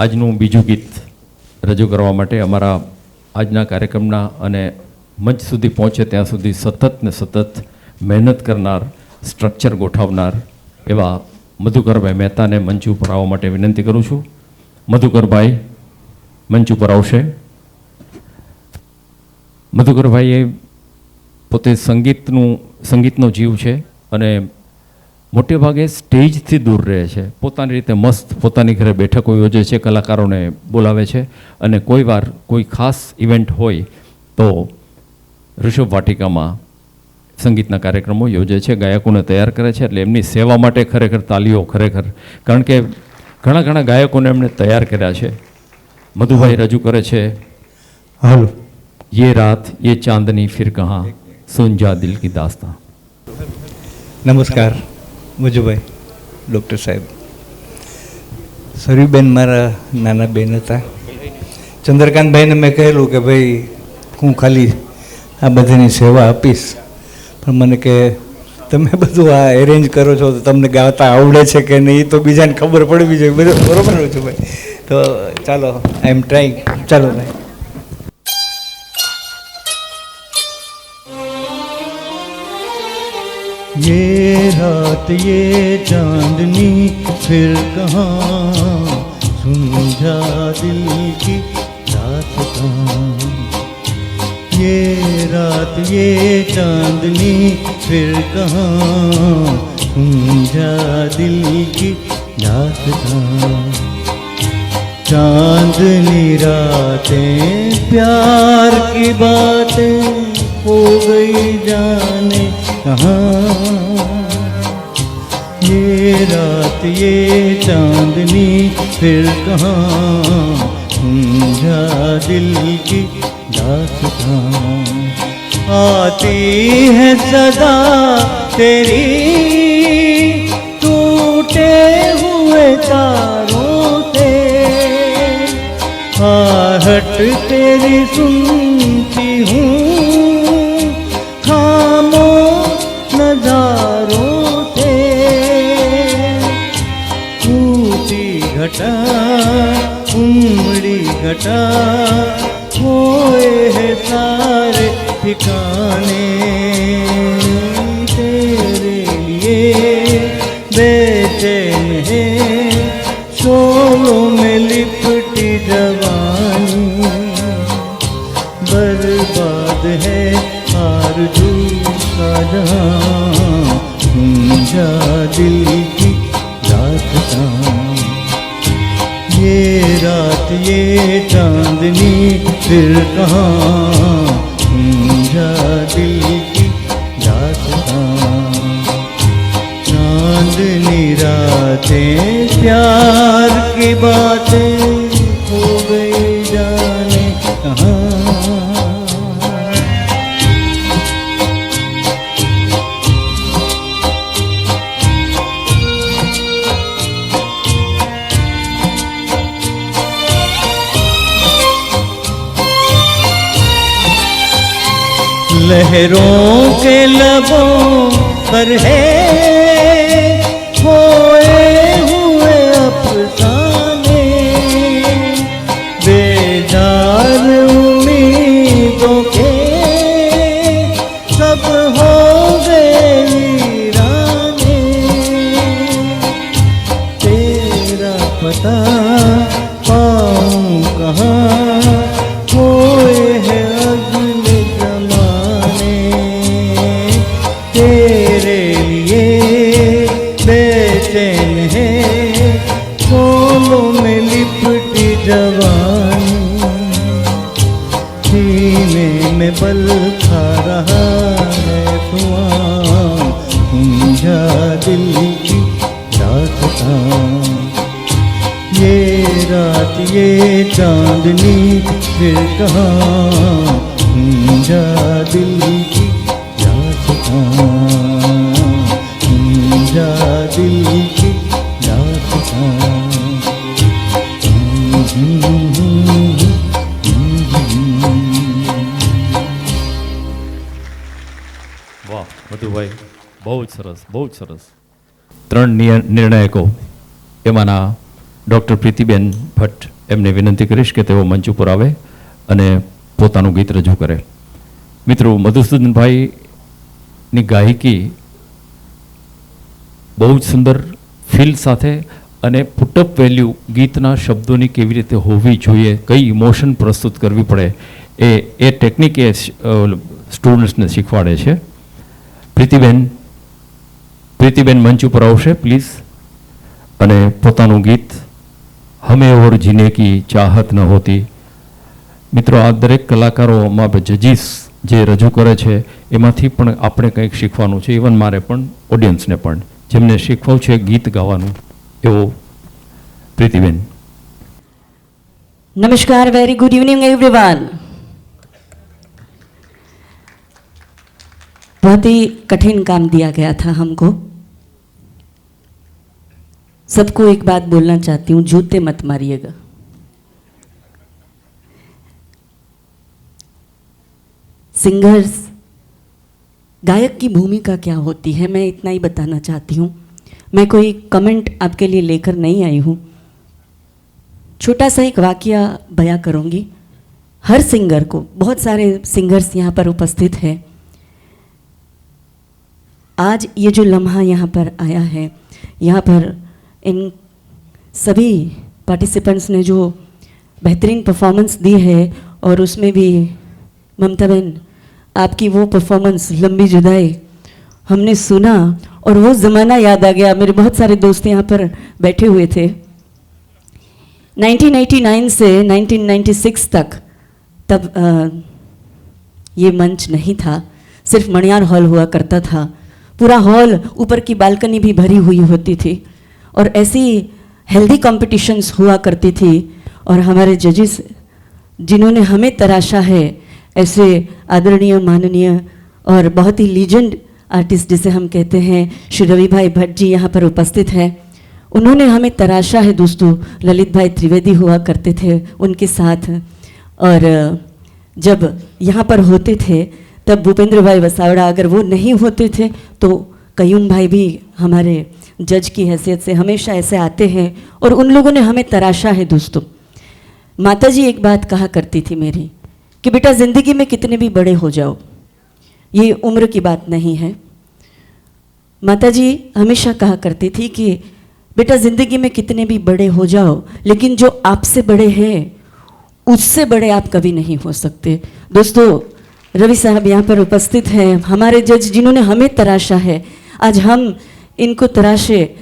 આજનું બીજું ગીત રજૂ કરવા માટે અમારા આજના કાર્યક્રમના અને મંચ સુધી પહોંચે ત્યાં સુધી સતત ને સતત મહેનત કરનાર, સ્ટ્રક્ચર ગોઠવનાર એવા મધુકરભાઈ મહેતાને મંચ ઉપર આવવા માટે વિનંતી કરું છું. મધુકરભાઈ મંચ ઉપર આવશે. મધુકરભાઈએ પોતે સંગીતનો જીવ છે અને મોટે ભાગે સ્ટેજથી દૂર રહે છે. પોતાની રીતે મસ્ત પોતાની ઘરે બેઠકો યોજે છે, કલાકારોને બોલાવે છે અને કોઈ વાર કોઈ ખાસ ઇવેન્ટ હોય તો ઋષભ વાટિકામાં સંગીતના કાર્યક્રમો યોજે છે, ગાયકોને તૈયાર કરે છે. એટલે એમની સેવા માટે ખરેખર તાલીઓ, ખરેખર, કારણ કે ઘણા ઘણા ગાયકોને એમણે તૈયાર કર્યા છે. મધુભાઈ રજૂ કરે છે હાલો ये रात ये चांदनी फिर कहाँ सुन जा दिल की दास्तां. નમસ્કાર મુજુભાઈ, ડૉક્ટર સાહેબ. સરીબેન મારા નાના બેન હતા. ચંદ્રકાંતભાઈને મેં કહેલું કે ભાઈ હું ખાલી આ બધાની સેવા આપીશ, પણ મને કે તમે બધું આ એરેન્જ કરો છો તો તમને ગાતા આવડે છે કે નહીં તો બીજાને ખબર પડવી જોઈએ. બધું બરાબર છે ભાઈ. તો ચાલો, આઈ એમ ટ્રાઈંગ. ચાલો ભાઈ. ये रात ये चांदनी फिर कहाँ सुलझा दिल की दास्तां. ये रात ये चांदनी फिर कहाँ सुलझा दिल की दास्तां. चांदनी रातें प्यार की बातें हो गई जाने कहाँ. ये रात ये चांदनी फिर कहाँ सुलझा दिल की दास्तां. आती है सदा तेरी टूटे हुए तारों से, आहट तेरी सुनती हूँ खामोश नजारों से. टूटी घटा उमड़ी घटा खोए है सारे ठिकाने. तेरे लिए बेचैन है शोलों में लिपटी जवानी. बर्बाद है आरज़ू का जहाँ सुलझा दिल की दास्तां. ये रात ये चांदनी फिर कहाँ सुलझा दिल की दास्तां. चांदनी रातें प्यार की बातें हो गई जाने कहाँ. लहरों के लबों पर है खोए हुए अफसाने. बेजार उम्मीदों के सब हो गए वीराने. तेरा पता पाऊं कहाँ खोए है अगले जमाने. तेरे लिए बेचैन है शोलों में लिपटी जवानी. सीने में बल खा रहा है धुआं सुलझा दिल की दास्तां. ये रात ये चांदनी फिर कहाँ सुलझा दिल की दास्तां. सुलझा दिल की दास्तां. વાહ મધુભાઈ, બહુ જ સરસ, બહુ જ સરસ. ત્રણ નિર્ણાયકો, એમાંના ડૉક્ટર પ્રીતિબેન ભટ્ટ એમને વિનંતી કરીશ કે તેઓ મંચ ઉપર આવે અને પોતાનું ગીત રજૂ કરે. મિત્રો, મધુસૂદનભાઈની ગાયકી બહુ જ સુંદર ફીલ સાથે અને પુટઅપ વેલ્યુ ગીતના શબ્દોની કેવી રીતે હોવી જોઈએ, કઈ ઇમોશન પ્રસ્તુત કરવી પડે, એ ટેકનિક એ સ્ટુડન્ટ્સને શીખવાડે છે. પ્રીતિબેન મંચ ઉપર આવશે પ્લીઝ, અને પોતાનું ગીત હમે ઓર જીને કી ચાહત ન હોતી. મિત્રો, આ દરેક કલાકારોમાં જજીસ જે રજૂ કરે છે એમાંથી પણ આપણે કંઈક શીખવાનું છે, ઇવન મારે પણ, ઓડિયન્સને પણ, જેમને શીખવું છે ગીત ગાવાનું, એવો પ્રીતિબેન. नमस्कार, वेरी गुड इवनिंग एवरीवन. बहुत ही कठिन काम दिया गया था हमको. सबको एक बात बोलना चाहती हूँ, जूते मत मारिएगा. सिंगर्स, गायक की भूमिका क्या होती है, मैं इतना ही बताना चाहती हूँ. मैं कोई कमेंट आपके लिए लेकर नहीं आई हूँ. छोटा सा एक वाकया बयां करूँगी. हर सिंगर को, बहुत सारे सिंगर्स यहाँ पर उपस्थित हैं. आज ये जो लम्हा यहाँ पर आया है, यहाँ पर इन सभी पार्टिसिपेंट्स ने जो बेहतरीन परफॉर्मेंस दी है, और उसमें भी ममता बहन, आपकी वो परफॉर्मेंस लंबी जुदाई हमने सुना और वो ज़माना याद आ गया. मेरे बहुत सारे दोस्त यहाँ पर बैठे हुए थे. 1989 से 1996 तक, तब ये मंच नहीं था, सिर्फ मणियार हॉल हुआ करता था. पूरा हॉल, ऊपर की बालकनी भी भरी हुई होती थी, और ऐसी हेल्दी कॉम्पिटिशन्स हुआ करती थी. और हमारे जजेस जिन्होंने हमें तराशा है, ऐसे आदरणीय, माननीय और बहुत ही लीजेंड आर्टिस्ट जिसे हम कहते हैं, श्री रवि भाई भट्ट जी यहाँ पर उपस्थित हैं. उन्होंने हमें तराशा है दोस्तों. ललित भाई त्रिवेदी हुआ करते थे उनके साथ, और जब यहाँ पर होते थे तब भूपेंद्र भाई वसावड़ा, अगर वो नहीं होते थे तो कयूम भाई भी हमारे जज की हैसियत से हमेशा ऐसे आते हैं, और उन लोगों ने हमें तराशा है दोस्तों. माता जी एक बात कहा करती थी मेरी, कि बेटा ज़िंदगी में कितने भी बड़े हो जाओ, ये उम्र की बात नहीं है. माता जी हमेशा कहा करती थी कि बेटा ज़िंदगी में कितने भी बड़े हो जाओ, लेकिन जो आपसे बड़े हैं उससे बड़े आप कभी नहीं हो सकते. दोस्तों, रवि साहब यहाँ पर उपस्थित हैं, हमारे जज जिन्होंने हमें तराशा है. आज हम इनको तराशे,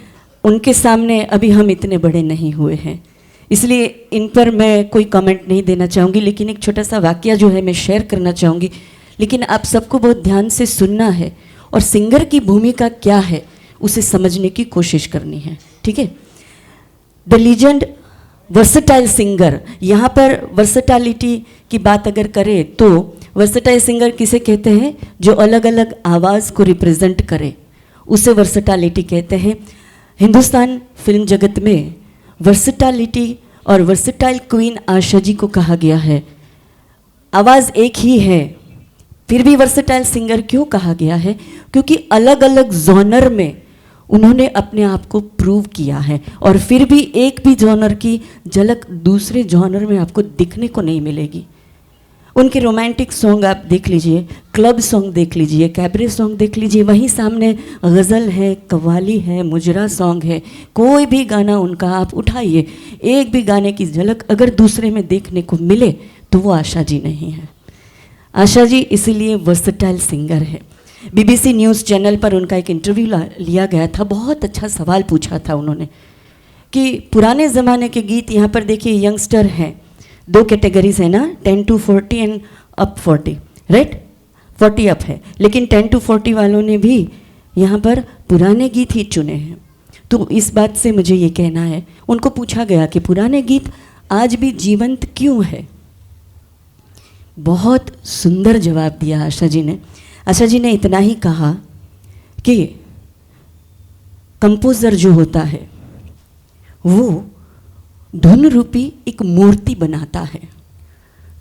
उनके सामने अभी हम इतने बड़े नहीं हुए हैं, इसलिए इन पर मैं कोई कमेंट नहीं देना चाहूँगी. लेकिन एक छोटा सा वाकया जो है मैं शेयर करना चाहूँगी. लेकिन आप सबको बहुत ध्यान से सुनना है, और सिंगर की भूमिका क्या है उसे समझने की कोशिश करनी है, ठीक है. द लीजेंड वर्सेटाइल सिंगर, यहाँ पर वर्सेटालिटी की बात अगर करें तो वर्सेटाइल सिंगर किसे कहते हैं? जो अलग अलग आवाज़ को रिप्रेजेंट करे, उसे वर्सेटालिटी कहते हैं. हिंदुस्तान फिल्म जगत में वर्सेटालिटी और वर्सेटाइल क्वीन आशा जी को कहा गया है. आवाज़ एक ही है, फिर भी वर्सेटाइल सिंगर क्यों कहा गया है? क्योंकि अलग अलग जॉनर में उन्होंने अपने आप को प्रूव किया है, और फिर भी एक भी जॉनर की झलक दूसरे जॉनर में आपको दिखने को नहीं मिलेगी. उनके रोमांटिक सॉन्ग आप देख लीजिए, क्लब सॉन्ग देख लीजिए, कैबरे सॉन्ग देख लीजिए, वहीं सामने गज़ल है, कव्वाली है, मुजरा सॉन्ग है. कोई भी गाना उनका आप उठाइए, एक भी गाने की झलक अगर दूसरे में देखने को मिले तो वो आशा जी नहीं है. आशा जी इसीलिए वर्सेटाइल सिंगर है. BBC न्यूज़ चैनल पर उनका एक इंटरव्यू लिया गया था. बहुत अच्छा सवाल पूछा था उन्होंने कि पुराने ज़माने के गीत, यहाँ पर देखिए यंगस्टर हैं, 2 कैटेगरीज है ना, 10 to 40 and up 40, right, 40 up है, लेकिन 10 to 40 वालों ने भी यहाँ पर पुराने गीत ही चुने हैं. तो इस बात से मुझे ये कहना है, उनको पूछा गया कि पुराने गीत आज भी जीवंत क्यों है. बहुत सुंदर जवाब दिया आशा जी ने. आशा जी ने इतना ही कहा कि कंपोज़र जो होता है वो धुन रूपी एक मूर्ति बनाता है.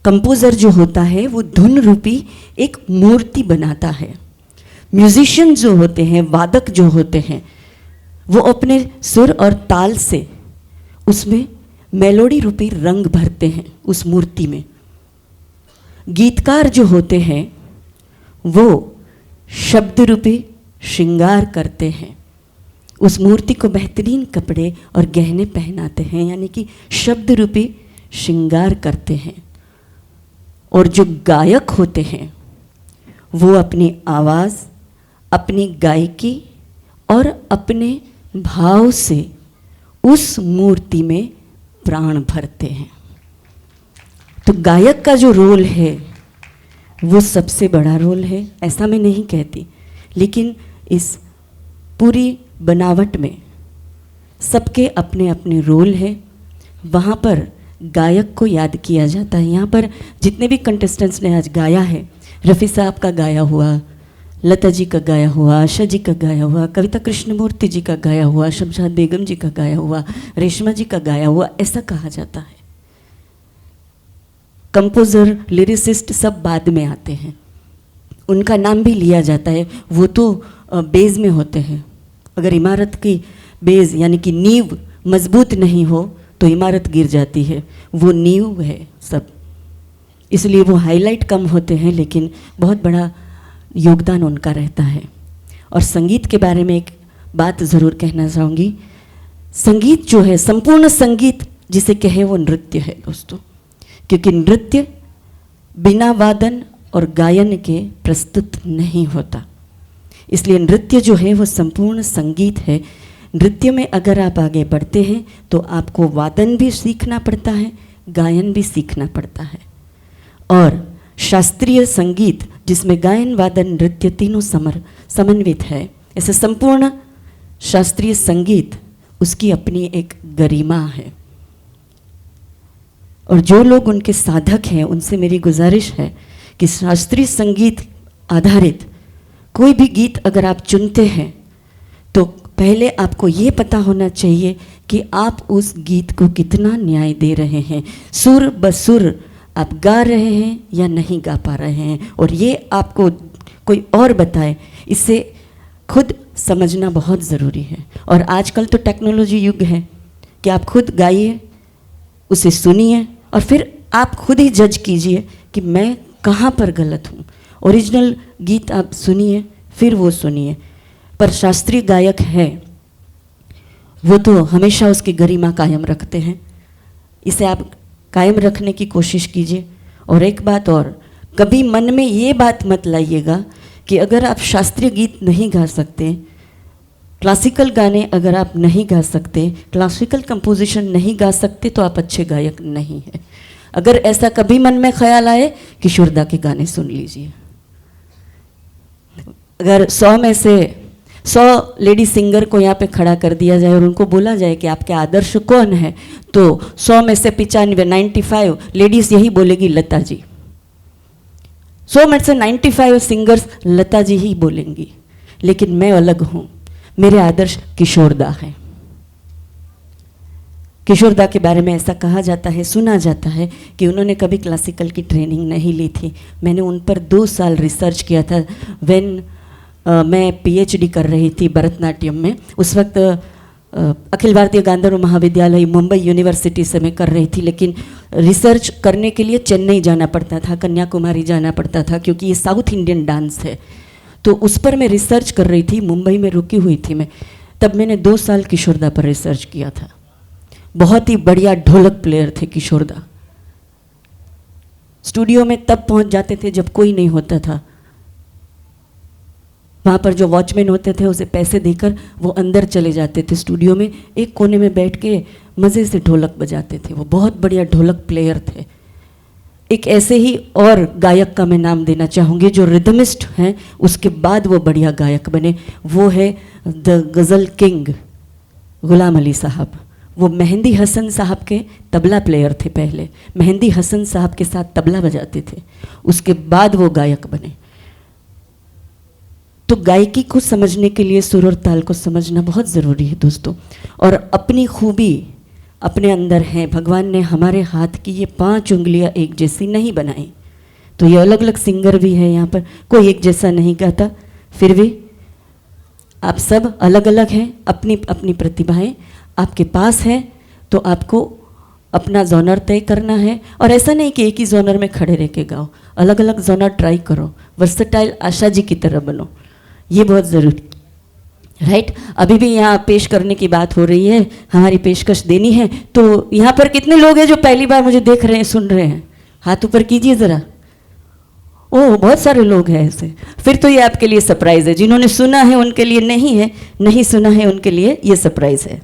कंपोज़र जो होता है वो धुन रूपी एक मूर्ति बनाता है. म्यूजिशियन जो होते हैं, वादक जो होते हैं, वो अपने सुर और ताल से उसमें मेलोडी रूपी रंग भरते हैं उस मूर्ति में। गीतकार जो होते हैं वो शब्द रूपी श्रृंगार करते हैं, उस मूर्ति को बेहतरीन कपड़े और गहने पहनाते हैं, यानी कि शब्द रूपी श्रृंगार करते हैं। और जो गायक होते हैं वो अपनी आवाज़, अपनी गायकी और अपने भाव से उस मूर्ति में प्राण भरते हैं। तो गायक का जो रोल है वो सबसे बड़ा रोल है, ऐसा मैं नहीं कहती, लेकिन इस पूरी बनावट में सबके अपने अपने रोल है। वहाँ पर गायक को याद किया जाता है। यहाँ पर जितने भी कंटेस्टेंट्स ने आज गाया है, रफ़ी साहब का गाया हुआ, लता जी का गाया हुआ, आशा जी का गाया हुआ, कविता कृष्णमूर्ति जी का गाया हुआ, शमशाद बेगम जी का गाया हुआ, रेशमा जी का गाया हुआ, ऐसा कहा जाता है। कंपोज़र, लिरिसिस्ट सब बाद में आते हैं, उनका नाम भी लिया जाता है, वो तो बेस में होते हैं। अगर इमारत की बेस यानी कि नींव मजबूत नहीं हो तो इमारत गिर जाती है, वो नींव है सब, इसलिए वो हाईलाइट कम होते हैं, लेकिन बहुत बड़ा योगदान उनका रहता है। और संगीत के बारे में एक बात ज़रूर कहना चाहूँगी। संगीत जो है, संपूर्ण संगीत जिसे कहे वो नृत्य है दोस्तों, क्योंकि नृत्य बिना वादन और गायन के प्रस्तुत नहीं होता। इसलिए नृत्य जो है वो संपूर्ण संगीत है। नृत्य में अगर आप आगे बढ़ते हैं तो आपको वादन भी सीखना पड़ता है, गायन भी सीखना पड़ता है। और शास्त्रीय संगीत जिसमें गायन, वादन, नृत्य तीनों समन्वित है, ऐसे संपूर्ण शास्त्रीय संगीत उसकी अपनी एक गरिमा है। और जो लोग उनके साधक हैं उनसे मेरी गुजारिश है कि शास्त्रीय संगीत आधारित कोई भी गीत अगर आप चुनते हैं तो पहले आपको ये पता होना चाहिए कि आप उस गीत को कितना न्याय दे रहे हैं, सुर बसुर आप गा रहे हैं या नहीं गा पा रहे हैं, और ये आपको कोई और बताए, इससे खुद समझना बहुत ज़रूरी है। और आजकल तो टेक्नोलॉजी युग है कि आप खुद गाइए, उसे सुनिए और फिर आप खुद ही जज कीजिए कि मैं कहाँ पर गलत हूँ। ओरिजिनल गीत आप सुनिए, फिर वो सुनिए। पर शास्त्रीय गायक है वो तो हमेशा उसकी गरिमा कायम रखते हैं, इसे आप कायम रखने की कोशिश कीजिए। और एक बात और, कभी मन में ये बात मत लाइएगा कि अगर आप शास्त्रीय गीत नहीं गा सकते, क्लासिकल गाने अगर आप नहीं गा सकते, क्लासिकल कंपोजिशन नहीं गा सकते, तो आप अच्छे गायक नहीं हैं। अगर ऐसा कभी मन में ख्याल आए, किशोरदा के गाने सुन लीजिए। अगर 100 में से 100 लेडी सिंगर को यहाँ पे खड़ा कर दिया जाए और उनको बोला जाए कि आपके आदर्श कौन है, तो 100 में से 95 95 लेडीज़ यही बोलेगी लता जी। 100 में से 95 सिंगर्स लता जी ही बोलेंगी। लेकिन मैं अलग हूँ, मेरे आदर्श किशोरदा हैं। किशोरदा के बारे में ऐसा कहा जाता है, सुना जाता है कि उन्होंने कभी क्लासिकल की ट्रेनिंग नहीं ली थी। मैंने उन पर 2 साल रिसर्च किया था व्हेन मैं पीएचडी कर रही थी भरतनाट्यम में। उस वक्त अखिल भारतीय गांधर्व महाविद्यालय मुंबई यूनिवर्सिटी से मैं कर रही थी, लेकिन रिसर्च करने के लिए चेन्नई जाना पड़ता था, कन्याकुमारी जाना पड़ता था, क्योंकि ये साउथ इंडियन डांस है। तो उस पर मैं रिसर्च कर रही थी, मुंबई में रुकी हुई थी मैं। तब मैंने 2 साल किशोरदा पर रिसर्च किया था। बहुत ही बढ़िया ढोलक प्लेयर थे किशोरदा। स्टूडियो में तब पहुंच जाते थे जब कोई नहीं होता था। वहाँ पर जो वॉचमैन होते थे उसे पैसे देकर वो अंदर चले जाते थे स्टूडियो में, एक कोने में बैठ के मज़े से ढोलक बजाते थे। वो बहुत बढ़िया ढोलक प्लेयर थे। एक ऐसे ही और गायक का मैं नाम देना चाहूँगी जो रिदमिस्ट हैं, उसके बाद वो बढ़िया गायक बने, वो है the ghazal king Ghulam Ali साहब। वो मेहंदी हसन साहब के तबला प्लेयर थे पहले, मेहंदी हसन साहब के साथ तबला बजाते थे, उसके बाद वो गायक बने। तो गायकी को समझने के लिए सुर और ताल को समझना बहुत ज़रूरी है दोस्तों। और अपनी खूबी अपने अंदर है। भगवान ने हमारे हाथ की ये 5 उंगलियां एक जैसी नहीं बनाई। तो ये अलग अलग सिंगर भी है यहाँ पर, कोई एक जैसा नहीं गाता, फिर भी आप सब अलग अलग हैं। अपनी अपनी प्रतिभाएं आपके पास है तो आपको अपना जॉनर तय करना है, और ऐसा नहीं कि एक ही जॉनर में खड़े रह के गाओ, अलग अलग जॉनर ट्राई करो, वर्सेटाइल आशा जी की तरह बनो, ये बहुत ज़रूरी। राइट अभी भी यहाँ पेश करने की बात हो रही है, हमारी पेशकश देनी है, तो यहाँ पर कितने लोग हैं जो पहली बार मुझे देख रहे हैं, सुन रहे हैं? हाथ ऊपर कीजिए ज़रा। ओह बहुत सारे लोग हैं ऐसे, फिर तो ये आपके लिए सरप्राइज़ है। जिन्होंने सुना है उनके लिए नहीं है, नहीं सुना है उनके लिए ये सरप्राइज़ है।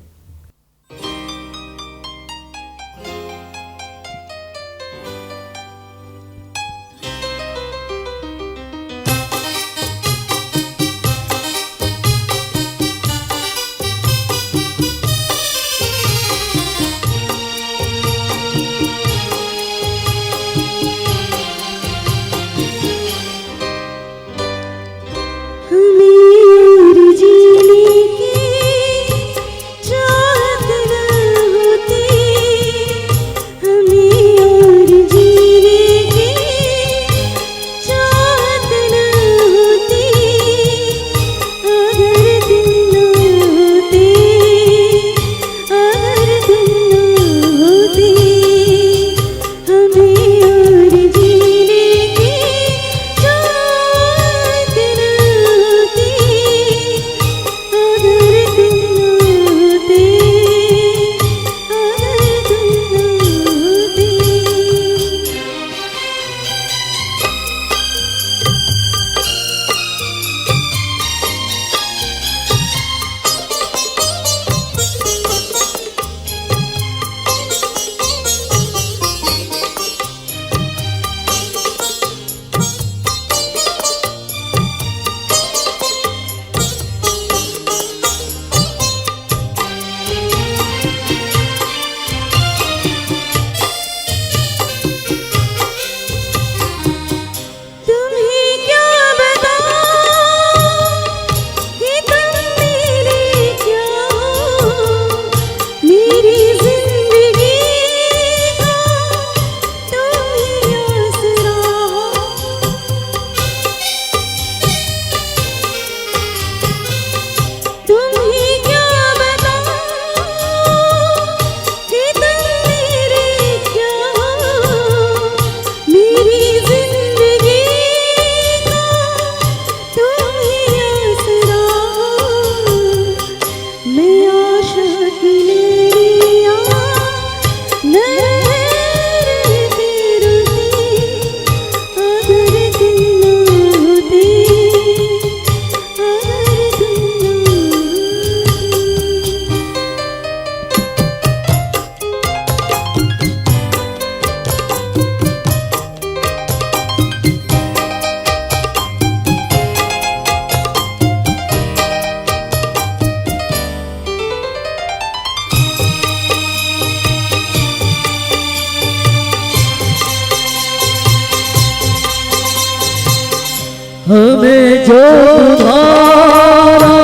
हमें जो तुम्हारा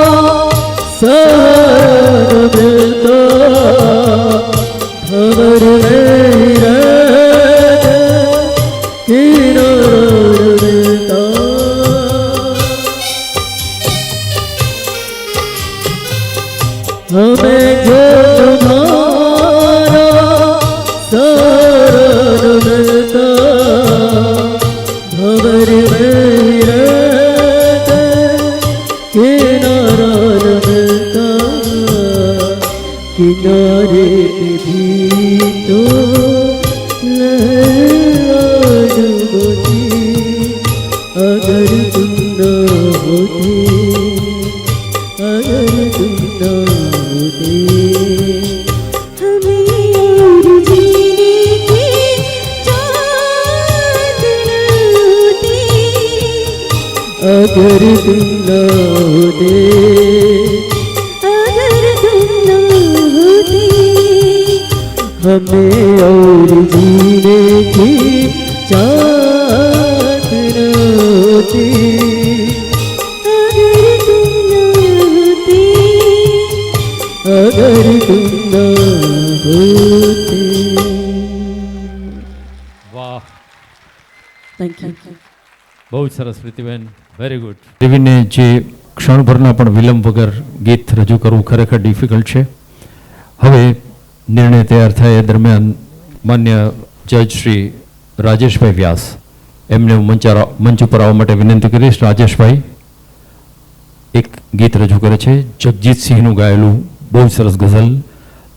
सहर मिलता खबर नहीं रहते किनारा मिलता हमें जो तुम्हारा सहर मिलता खबर नहीं रहते किनारा मिलता किनारे पे भी तो लहर होती अगर तुम न होते अगर तुम न होते अगर तुम न होते अगर तुम न होते हमें और जीने की चाहत न होती अगर तुम न होते अगर तुम न होते વાહ थैंक यू બહુ જ સરસ પ્રીતિબેન, વેરી ગુડ. દેવીને જે ક્ષણભરના પણ વિલંબ વગર ગીત રજૂ કરવું ખરેખર ડિફિકલ્ટ છે. હવે નિર્ણય તૈયાર થાય એ દરમિયાન માન્ય જજ શ્રી રાજેશભાઈ વ્યાસ એમને હું મંચ ઉપર આવવા માટે વિનંતી કરીશ. રાજેશભાઈ એક ગીત રજૂ કરે છે, જગજીતસિંહનું ગાયેલું બહુ સરસ ગઝલ,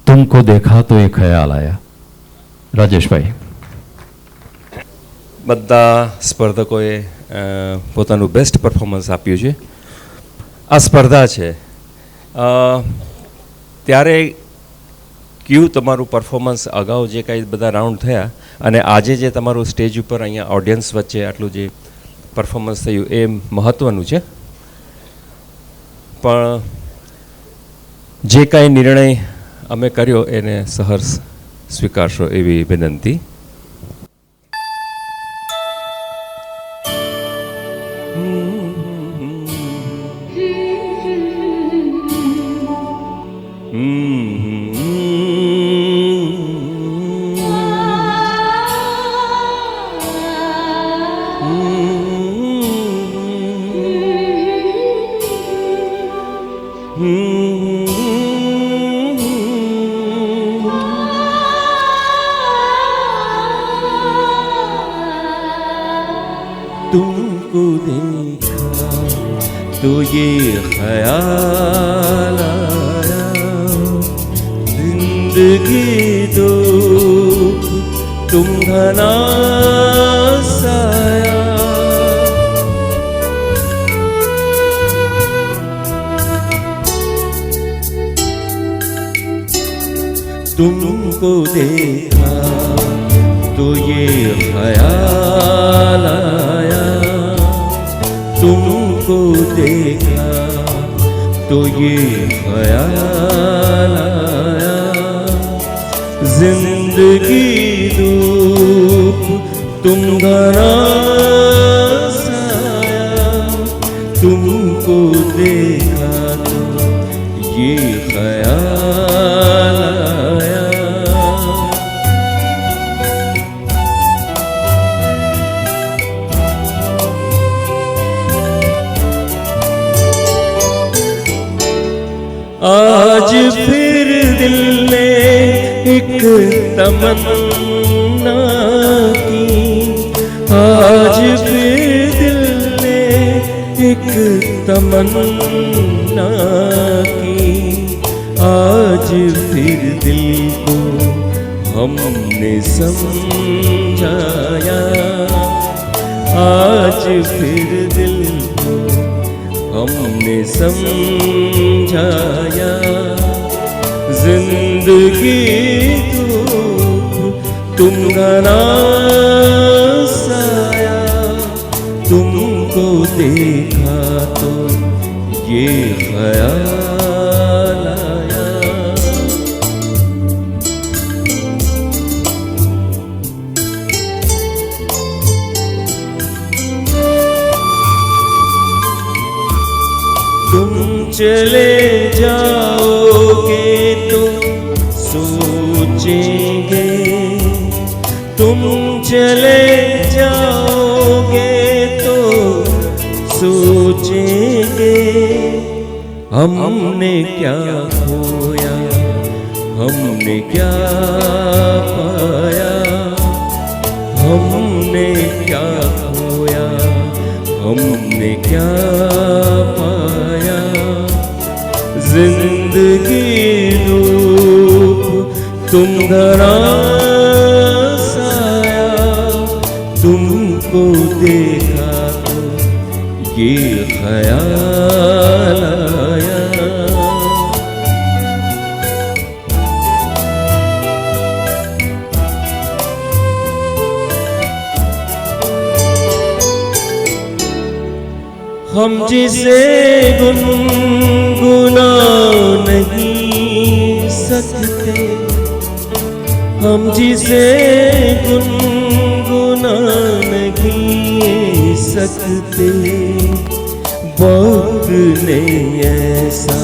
તુમકો દેખા તો એ ખ્યાલ આયા. રાજેશભાઈ. બધા સ્પર્ધકોએ પોતાનું બેસ્ટ પરફોર્મન્સ આપ્યું છે. આ સ્પર્ધા છે ત્યારે કયું તમારું પરફોર્મન્સ અગાઉ જે કાંઈ બધા રાઉન્ડ થયા અને આજે જે તમારું સ્ટેજ ઉપર અહીંયા ઓડિયન્સ વચ્ચે આટલું જે પરફોર્મન્સ થયું એ મહત્ત્વનું છે. પણ જે કાંઈ નિર્ણય અમે કર્યો એને સહર્ષ સ્વીકારશો એવી વિનંતી. तुमको देखा तो ये ख्याल आया, जिंदगी दो तुम घना साया, तुमको देखा तो ये ख्याल आया, तुमको देखा तो ये ख्याल आया, जिंदगी दो तुम घना साया, तुमको देखा तो ये ख्याल आया. आज फिर दिल ने एक तमन्ना की, आज फिर दिल ने एक तमन्ना की, आज फिर दिल को हमने समझाया, आज फिर दिल को हमने समझाया, जिंदगी तो तुम घना साया, तुमको देखा तो ये ख्याल आया. तुम चले जाओगे तो सोचेंगे, तुम चले जाओगे तो सोचेंगे, हमने क्या खोया हमने क्या पाया, हमने क्या खोया हमने क्या पाया, जिंदगी दो तुम घना साया, तुमको देखा तो ये ख्याल आया. हम जिसे गुनगुना नहीं सकते, हम जिसे गुनगुना नहीं सकते, वक्त ने ऐसा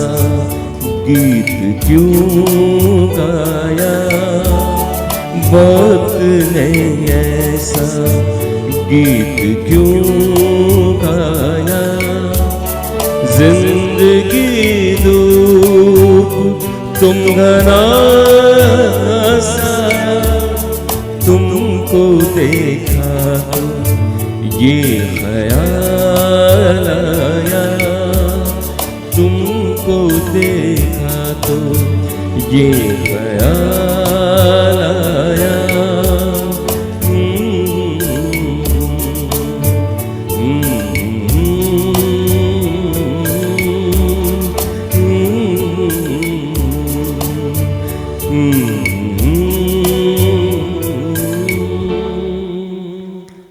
गीत क्यों गाया, वक्त ने ऐसा गीत क्यों गाया, जिंदगी दो तुम घना सा तुमको देखा तो ये ख्याल आया, तुमको देखा तो ये ख्याल आया।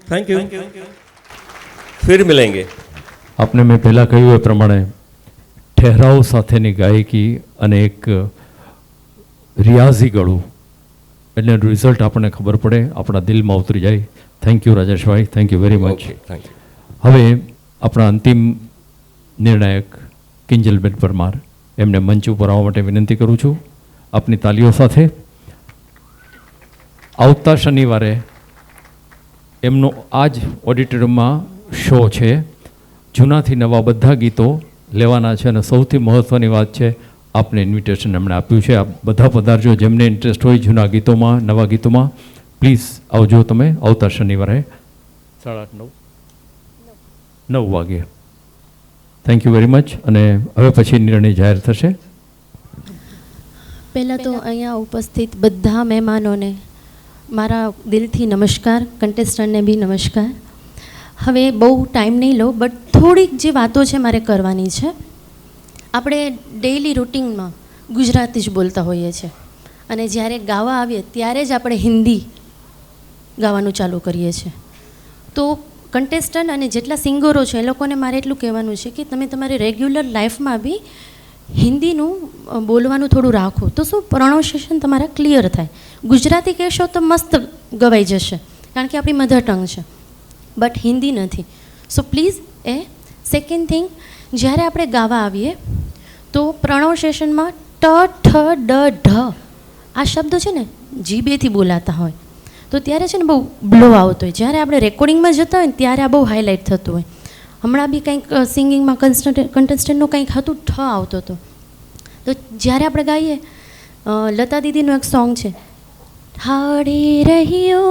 Thank you. ફિર મિલેંગે. આપને મેં પહેલાં કહ્યું એ પ્રમાણે ઠહેરાવ સાથેની ગાયકી અને એક રિયાઝી ગળું એટલે રિઝલ્ટ આપણને ખબર પડે, આપણા દિલમાં ઉતરી જાય. Thank you Rajeshbhai, thank you very much. Okay, thank you. હવે આપણા અંતિમ નિર્ણાયક કિંજલબેન પરમાર, એમને મંચ ઉપર આવવા માટે વિનંતી કરું છું આપની તાલીઓ સાથે. આવતા શનિવારે એમનો આ જ ઓડિટોરિયમમાં શો છે. જૂનાથી નવા બધા ગીતો લેવાના છે અને સૌથી મહત્ત્વની વાત છે, આપને ઇન્વિટેશન એમણે આપ્યું છે. આપ બધા પધારજો, જેમને ઇન્ટરેસ્ટ હોય જૂના ગીતોમાં, નવા ગીતોમાં. પ્લીઝ આવજો તમે આવતા શનિવારે 8:30 9 વાગે. Thank you very much. અને હવે પછી નિર્ણય જાહેર થશે. પહેલાં તો અહીંયા ઉપસ્થિત બધા મહેમાનોને મારા દિલથી નમસ્કાર, કન્ટેસ્ટન્ટને બી નમસ્કાર. હવે બહુ ટાઈમ નહીં લો, બટ થોડીક જે વાતો છે મારે કરવાની છે. આપણે ડેઇલી રૂટિનમાં ગુજરાતી જ બોલતા હોઈએ છીએ અને જ્યારે ગાવા આવીએ ત્યારે જ આપણે હિન્દી ગાવાનું ચાલુ કરીએ છીએ. તો કન્ટેસ્ટન્ટ અને જેટલા સિંગરો છે એ લોકોને મારે એટલું કહેવાનું છે કે તમે તમારી રેગ્યુલર લાઈફમાં બી હિન્દીનું બોલવાનું થોડું રાખો, તો શું પ્રોનાઉન્સિએશન તમારા ક્લિયર થાય. ગુજરાતી કહેશો તો મસ્ત ગવાઈ જશે કારણ કે આપણી મધર ટંગ છે, બટ હિન્દી નથી. So please A second thing, જ્યારે આપણે ગાવા આવીએ તો પ્રોનાઉન્સિએશનમાં ટ ઠ ડ ઢ આ શબ્દો છે ને જીભેથી બોલાતા હોય તો ત્યારે છે ને બહુ બ્લો આવતો હોય. જ્યારે આપણે રેકોર્ડિંગમાં જતા હોય ને ત્યારે આ બહુ હાઇલાઇટ થતું હોય. હમણાં બી કંઈક સિંગિંગમાં કન્ટેસ્ટન્ટનું કંઈક હતું, ઠ આવતો હતો. તો જ્યારે આપણે ગાઈએ, લતા દીદીનું એક સોંગ છે, ઠાડે રહ્યો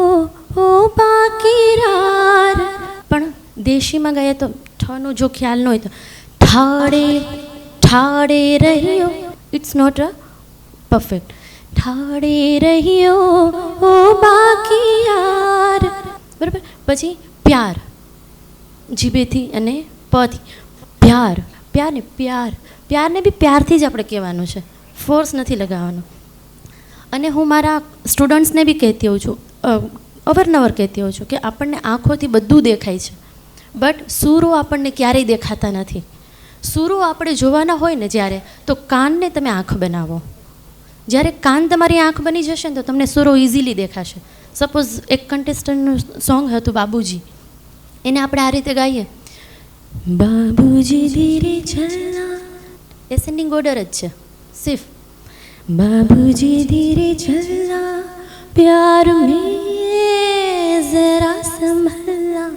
ઓ બાકી રાર, પણ દેશીમાં ગાઈએ તો ઠનો જો ખ્યાલ ન હોય તો ઠાડે ઠાડે રહ્યો, ઇટ્સ નોટ અ પરફેક્ટ. ઠાડે રહ્યો ઓ બાકી યાર, બરાબર. પછી પ્યાર જીભેથી અને પથી, પ્યાર પ્યાર ને પ્યાર, પ્યારને બી પ્યારથી જ આપણે કહેવાનું છે, ફોર્સ નથી લગાવવાનો. અને હું મારા સ્ટુડન્ટ્સને બી કહેતી હોઉં છું, અવારનવાર કહેતી હોઉં છું કે આપણને આંખોથી બધું દેખાય છે, બટ સૂરો આપણને ક્યારેય દેખાતા નથી. સૂરો આપણે જોવાના હોય ને જ્યારે, તો કાનને તમે આંખ બનાવો. જ્યારે કાન તમારી આંખ બની જશે ને તો તમને સૂરો ઇઝીલી દેખાશે. સપોઝ એક કન્ટેસ્ટન્ટનું સોંગ હતું બાબુજી, એને આપણે આ રીતે ગાઈએ, બાબુજી ધીરે ચલના, એસેન્ડિંગ ઓર્ડર જ છે સિર્ફ, બાબુજી ધીરે ચલના પ્યાર મેં જરા સંભલના.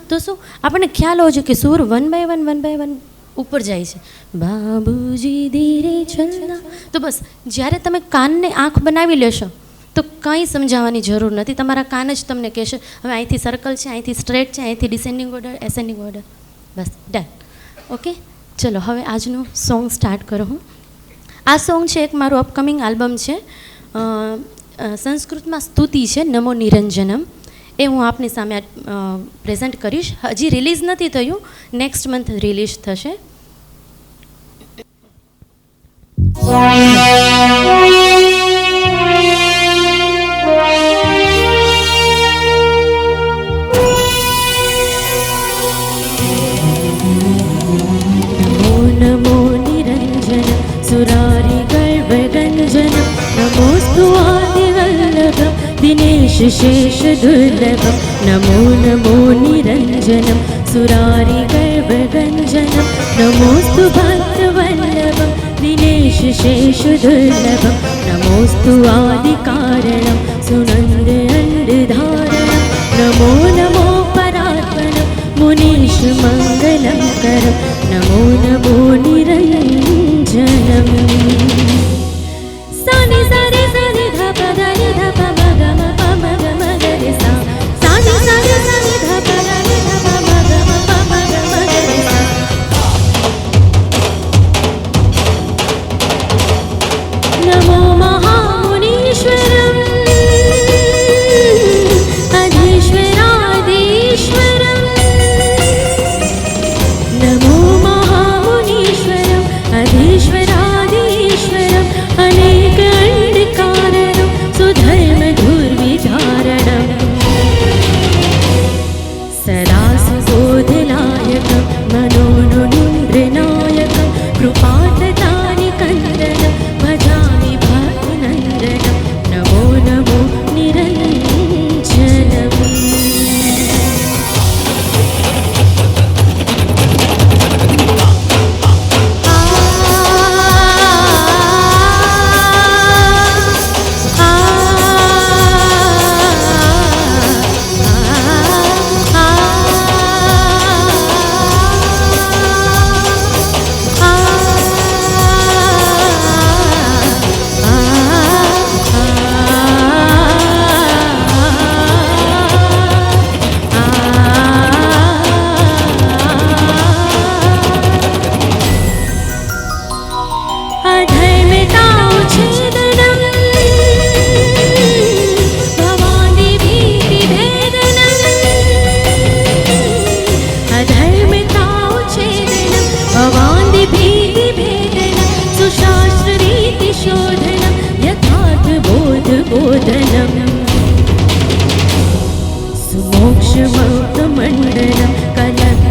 તો શું આપણને ખ્યાલ હોવો જોઈએ કે સૂર વન બાય વન ઉપર જાય છે, બાબુજી ધીરે ચલના. તો બસ જ્યારે તમે કાનને આંખ બનાવી લેશો તો કંઈ સમજાવવાની જરૂર નથી, તમારા કાન જ તમને કહેશે હવે અહીંથી સર્કલ છે, અહીંથી સ્ટ્રેટ છે, અહીંથી ડિસેન્ડિંગ ઓર્ડર, એસેન્ડિંગ ઓર્ડર, બસ ડન. ઓકે, ચલો હવે આજનું સોંગ સ્ટાર્ટ કરો. હું આ સોંગ છે એક મારું અપકમિંગ આલ્બમ છે, સંસ્કૃતમાં સ્તુતિ છે, નમો નિરંજનમ. એ હું આપની સામે પ્રેઝન્ટ કરીશ. હજી રિલીઝ નથી થયું, નેક્સ્ટ મંથ રિલીઝ થશે. नमो निरञ्जन सुरारिगर्वगञ्जन नमोऽस्तु आदिवल्लभं दिनेश शेषदुर्लभं. नमो नमो निरञ्जनं सुरारिगर्वगञ्जनं नमोऽस्तु भक्तवल्लभं दिनेश शेषदुर्लभं. नमोऽस्तु आदिकारणं सुनन्द अण्डधारणं. नमो नमो परात्मनं मुनीश मङ्गलं करं. नमो नमो निरञ्जनम्.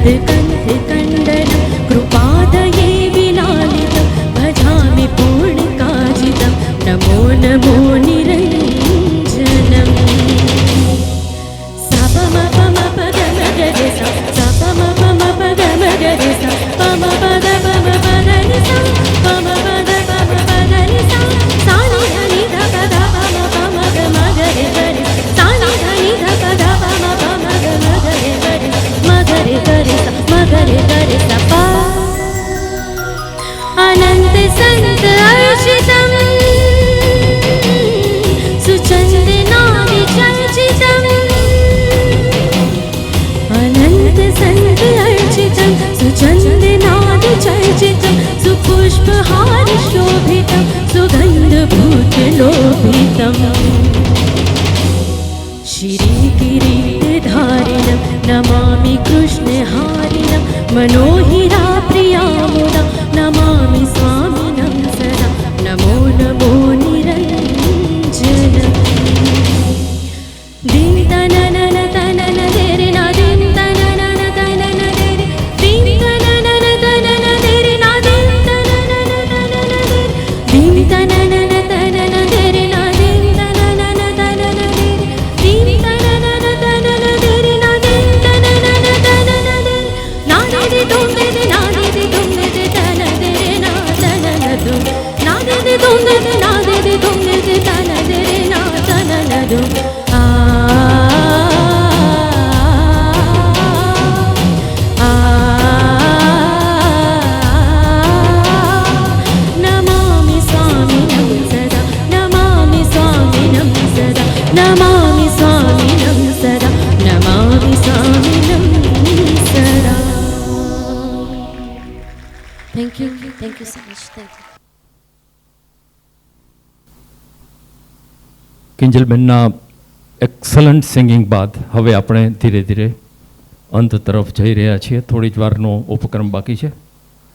कंठकण्डनं कृपादये विलालितं भजामि पूर्णकाजितं नमो नमो निरञ्जनम् सपमपमपगमगरिसा सपमपमपगमगरिसा पमपदपमपगरिसा पमपदपमपगरिसा सानि धनि धपदपमपमगमगरिगरि सानि धनि धपदपमपमगमगरिगरि मगरिगरिसा मगरिगरिसा पा अनन्त सन्त अर्चितम् सुचन्दनादि चर्चितम् अनन्त सन्त अर्चितं सुचन्दनादि चर्चितं सुपुष्पहार शोभितं सुगन्धभूतलोभितं श्रीकिरीटधारिणं नमामि कृष्णहारिणं मनोहिरा प्रियामुदा नमामि स्वामिनं सदा नमो नमो निरञ्जनम् दिन तननन तनन देरि ना दिन तननन तनन देरि दिन तननन तनन देरि ना दिन तननन तनन देरि दिन तननन तनन देरि ना दिन तननन तनन देरि दिन तननन तनन देरि ना दिन तननन तनन देरि ना देरि तुम देरि ना देरि तुम देरि तन देरि ना तनन तुम ना देरि तुम देरि ना देरि तुम देरि तन देरि ना तनन तुम नमामि स्वामिनं सदा नमामि स्वामिनं सदा नमामि स्वामिनं सदा नमामि स्वामिनं सदा thank you so much thank you. કિંજલબેનના એક્સલન્ટ સિંગિંગ બાદ હવે આપણે ધીરે ધીરે અંત તરફ જઈ રહ્યા છીએ. થોડી જ વારનો ઉપક્રમ બાકી છે.